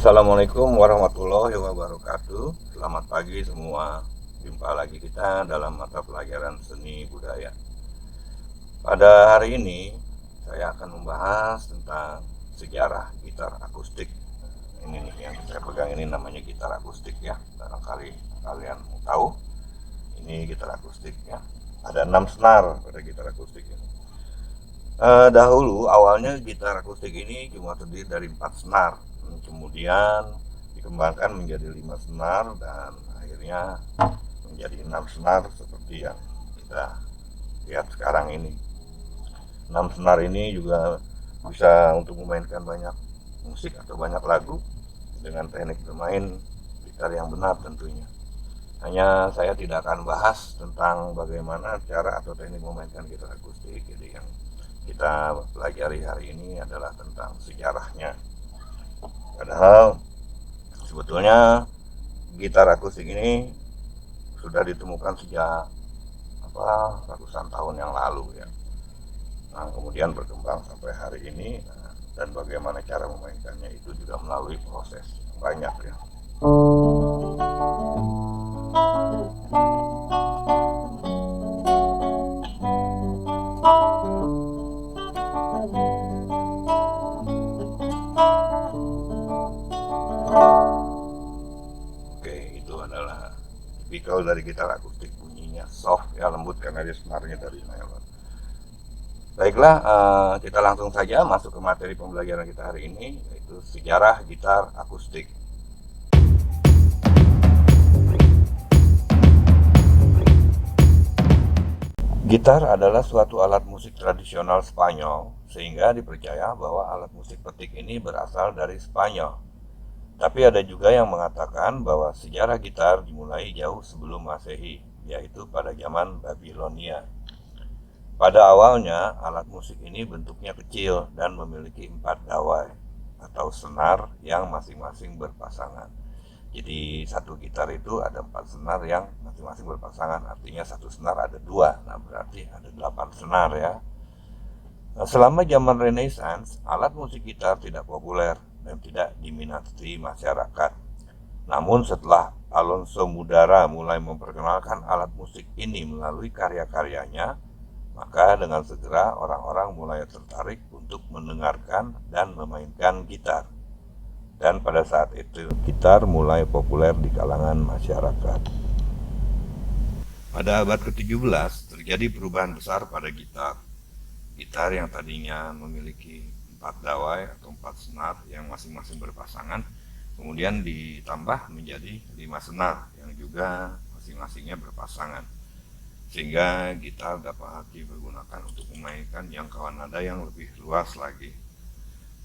Assalamualaikum warahmatullahi wabarakatuh. Selamat pagi semua. Jumpa lagi kita dalam mata pelajaran seni budaya. Pada hari ini saya akan membahas tentang sejarah gitar akustik. Ini nih yang saya pegang ini namanya gitar akustik ya. Barangkali kalian mau tahu. Ini gitar akustik ya. Ada 6 senar pada gitar akustik ini. Dahulu awalnya gitar akustik ini cuma terdiri dari 4 senar. Kemudian dikembangkan menjadi 5 senar dan akhirnya menjadi 6 senar seperti yang kita lihat sekarang ini. 6 senar ini juga bisa untuk memainkan banyak musik atau banyak lagu dengan teknik bermain gitar yang benar tentunya. Hanya saya tidak akan bahas tentang bagaimana cara atau teknik memainkan gitar akustik. Jadi yang kita pelajari hari ini adalah tentang sejarahnya. Padahal sebetulnya gitar akustik ini sudah ditemukan sejak ratusan tahun yang lalu ya. Nah, kemudian berkembang sampai hari ini. Dan bagaimana cara memainkannya itu juga melalui proses yang banyak ya. Oke, itu adalah tipikal dari gitar akustik, bunyinya soft ya, lembut karena dia senarnya dari nylon. Baiklah, kita langsung saja masuk ke materi pembelajaran kita hari ini, yaitu sejarah gitar akustik. Gitar adalah suatu alat musik tradisional Spanyol, sehingga dipercaya bahwa alat musik petik ini berasal dari Spanyol. Tapi ada juga yang mengatakan bahwa sejarah gitar dimulai jauh sebelum Masehi, yaitu pada zaman Babilonia. Pada awalnya, alat musik ini bentuknya kecil dan memiliki 4 dawai atau senar yang masing-masing berpasangan. Jadi satu gitar itu ada 4 senar yang masing-masing berpasangan, artinya satu senar ada 2, nah berarti ada 8 senar ya. Nah, selama zaman Renaissance, alat musik gitar tidak populer dan tidak diminati masyarakat. Namun setelah Alonso Mudara mulai memperkenalkan alat musik ini melalui karya-karyanya, maka dengan segera orang-orang mulai tertarik untuk mendengarkan dan memainkan gitar. Dan pada saat itu gitar mulai populer di kalangan masyarakat. Pada abad ke-17 terjadi perubahan besar pada gitar. Gitar yang tadinya memiliki 4 dawai atau 4 senar yang masing-masing berpasangan, kemudian ditambah menjadi 5 senar yang juga masing-masingnya berpasangan, sehingga gitar dapat dipergunakan untuk memainkan jangkauan nada yang lebih luas lagi.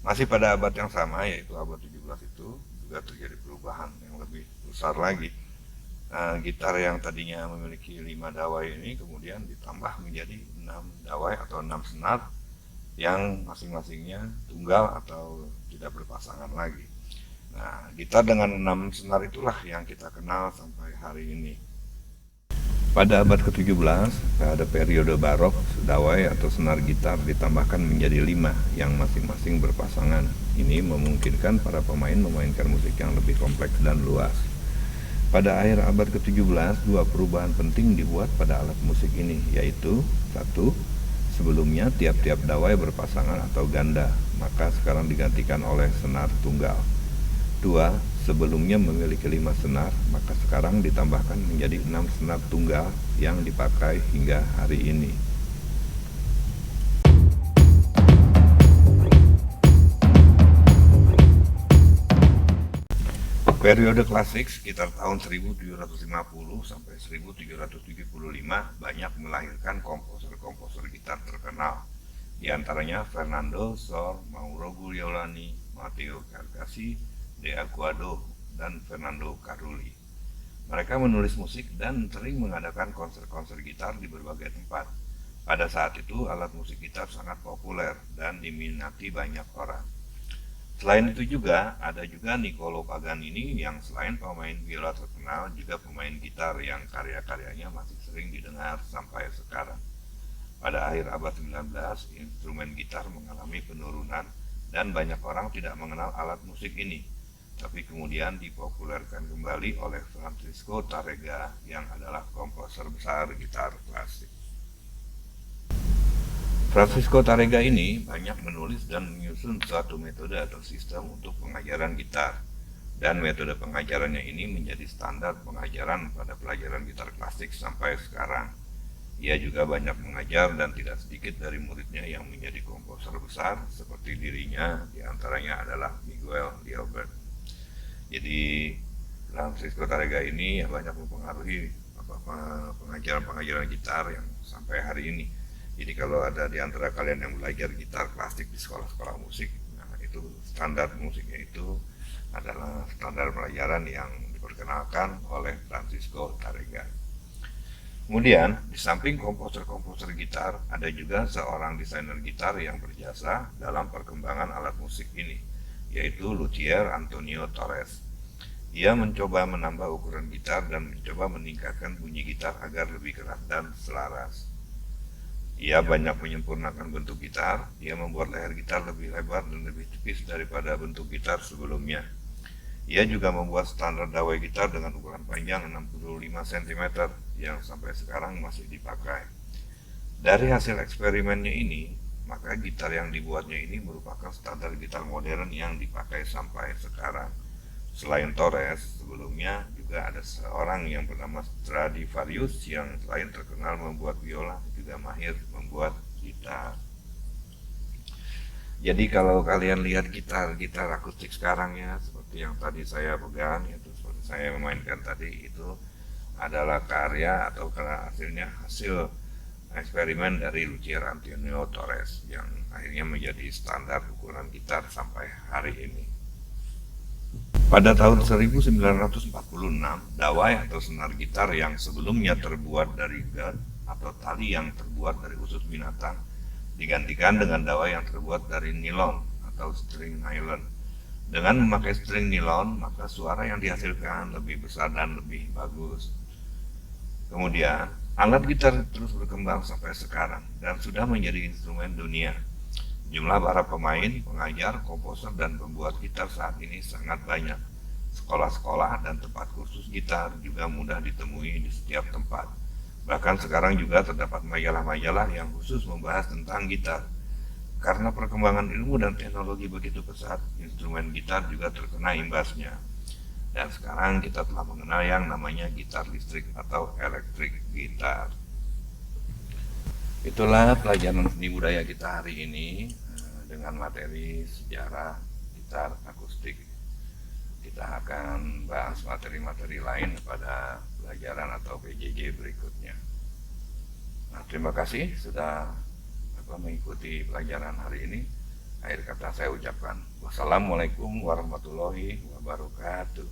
Masih pada abad yang sama, yaitu abad 17 itu juga terjadi perubahan yang lebih besar lagi. Gitar yang tadinya memiliki 5 dawai ini kemudian ditambah menjadi 6 dawai atau 6 senar yang masing-masingnya tunggal atau tidak berpasangan lagi. Nah, gitar dengan 6 senar itulah yang kita kenal sampai hari ini. Pada abad ke-17 pada periode barok, dawai atau senar gitar ditambahkan menjadi 5 yang masing-masing berpasangan. Ini memungkinkan para pemain memainkan musik yang lebih kompleks dan luas. Pada akhir abad ke-17, 2 perubahan penting dibuat pada alat musik ini, yaitu 1. Sebelumnya tiap-tiap dawai berpasangan atau ganda, maka sekarang digantikan oleh senar tunggal. 2. Sebelumnya memiliki 5 senar, maka sekarang ditambahkan menjadi 6 senar tunggal yang dipakai hingga hari ini. Periode klasik sekitar tahun 1750 sampai 1775 banyak melahirkan komposer-komposer gitar terkenal. Di antaranya Fernando Sor, Mauro Guglielmi, Matteo Carcassi, De Aguado, dan Fernando Carulli. Mereka menulis musik dan sering mengadakan konser-konser gitar di berbagai tempat. Pada saat itu alat musik gitar sangat populer dan diminati banyak orang. Selain itu juga ada Niccolò Paganini yang selain pemain biola terkenal juga pemain gitar yang karya-karyanya masih sering didengar sampai sekarang. Pada akhir abad 19, instrumen gitar mengalami penurunan dan banyak orang tidak mengenal alat musik ini. tapi kemudian dipopulerkan kembali oleh Francisco Tárrega yang adalah komposer besar gitar klasik. Francisco Tárrega ini banyak menulis dan menyusun suatu metode atau sistem untuk pengajaran gitar, dan metode pengajarannya ini menjadi standar pengajaran pada pelajaran gitar klasik sampai sekarang. Ia juga banyak mengajar dan tidak sedikit dari muridnya yang menjadi komposer besar seperti dirinya, diantaranya adalah Miguel Gilbert. Jadi Francisco Tárrega ini banyak mempengaruhi pengajaran-pengajaran gitar yang sampai hari ini. Jadi kalau ada di antara kalian yang belajar gitar klasik di sekolah-sekolah musik, nah itu standar musiknya itu adalah standar pelajaran yang diperkenalkan oleh Francisco Tárrega. Kemudian, di samping komposer-komposer gitar, ada juga seorang desainer gitar yang berjasa dalam perkembangan alat musik ini, yaitu Luthier Antonio Torres. Ia mencoba menambah ukuran gitar dan mencoba meningkatkan bunyi gitar agar lebih keras dan selaras. Ia banyak menyempurnakan bentuk gitar, ia membuat leher gitar lebih lebar dan lebih tipis daripada bentuk gitar sebelumnya. Ia juga membuat standar dawai gitar dengan ukuran panjang 65 cm yang sampai sekarang masih dipakai. Dari hasil eksperimennya ini, maka gitar yang dibuatnya ini merupakan standar gitar modern yang dipakai sampai sekarang. Selain Torres, sebelumnya juga ada seorang yang bernama Stradivarius yang selain terkenal membuat biola, juga mahir membuat gitar. Jadi kalau kalian lihat gitar akustik sekarang ya, seperti yang tadi saya pegang, itu seperti saya memainkan tadi, itu adalah karya atau hasil eksperimen dari Luthier Antonio Torres yang akhirnya menjadi standar ukuran gitar sampai hari ini. Pada tahun 1946, dawai atau senar gitar yang sebelumnya terbuat dari gat atau tali yang terbuat dari usus binatang digantikan dengan dawai yang terbuat dari nilon atau string nylon. Dengan memakai string nilon, maka suara yang dihasilkan lebih besar dan lebih bagus. Kemudian, alat gitar terus berkembang sampai sekarang dan sudah menjadi instrumen dunia. Jumlah para pemain, pengajar, komposer, dan pembuat gitar saat ini sangat banyak. Sekolah-sekolah dan tempat kursus gitar juga mudah ditemui di setiap tempat. Bahkan sekarang juga terdapat majalah-majalah yang khusus membahas tentang gitar. Karena perkembangan ilmu dan teknologi begitu pesat, instrumen gitar juga terkena imbasnya. Dan sekarang kita telah mengenal yang namanya gitar listrik atau electric guitar. Itulah pelajaran seni budaya kita hari ini dengan materi sejarah gitar akustik. Kita akan bahas materi-materi lain pada pelajaran atau PJJ berikutnya. Nah, terima kasih sudah mengikuti pelajaran hari ini. Akhir kata saya ucapkan wassalamualaikum warahmatullahi wabarakatuh.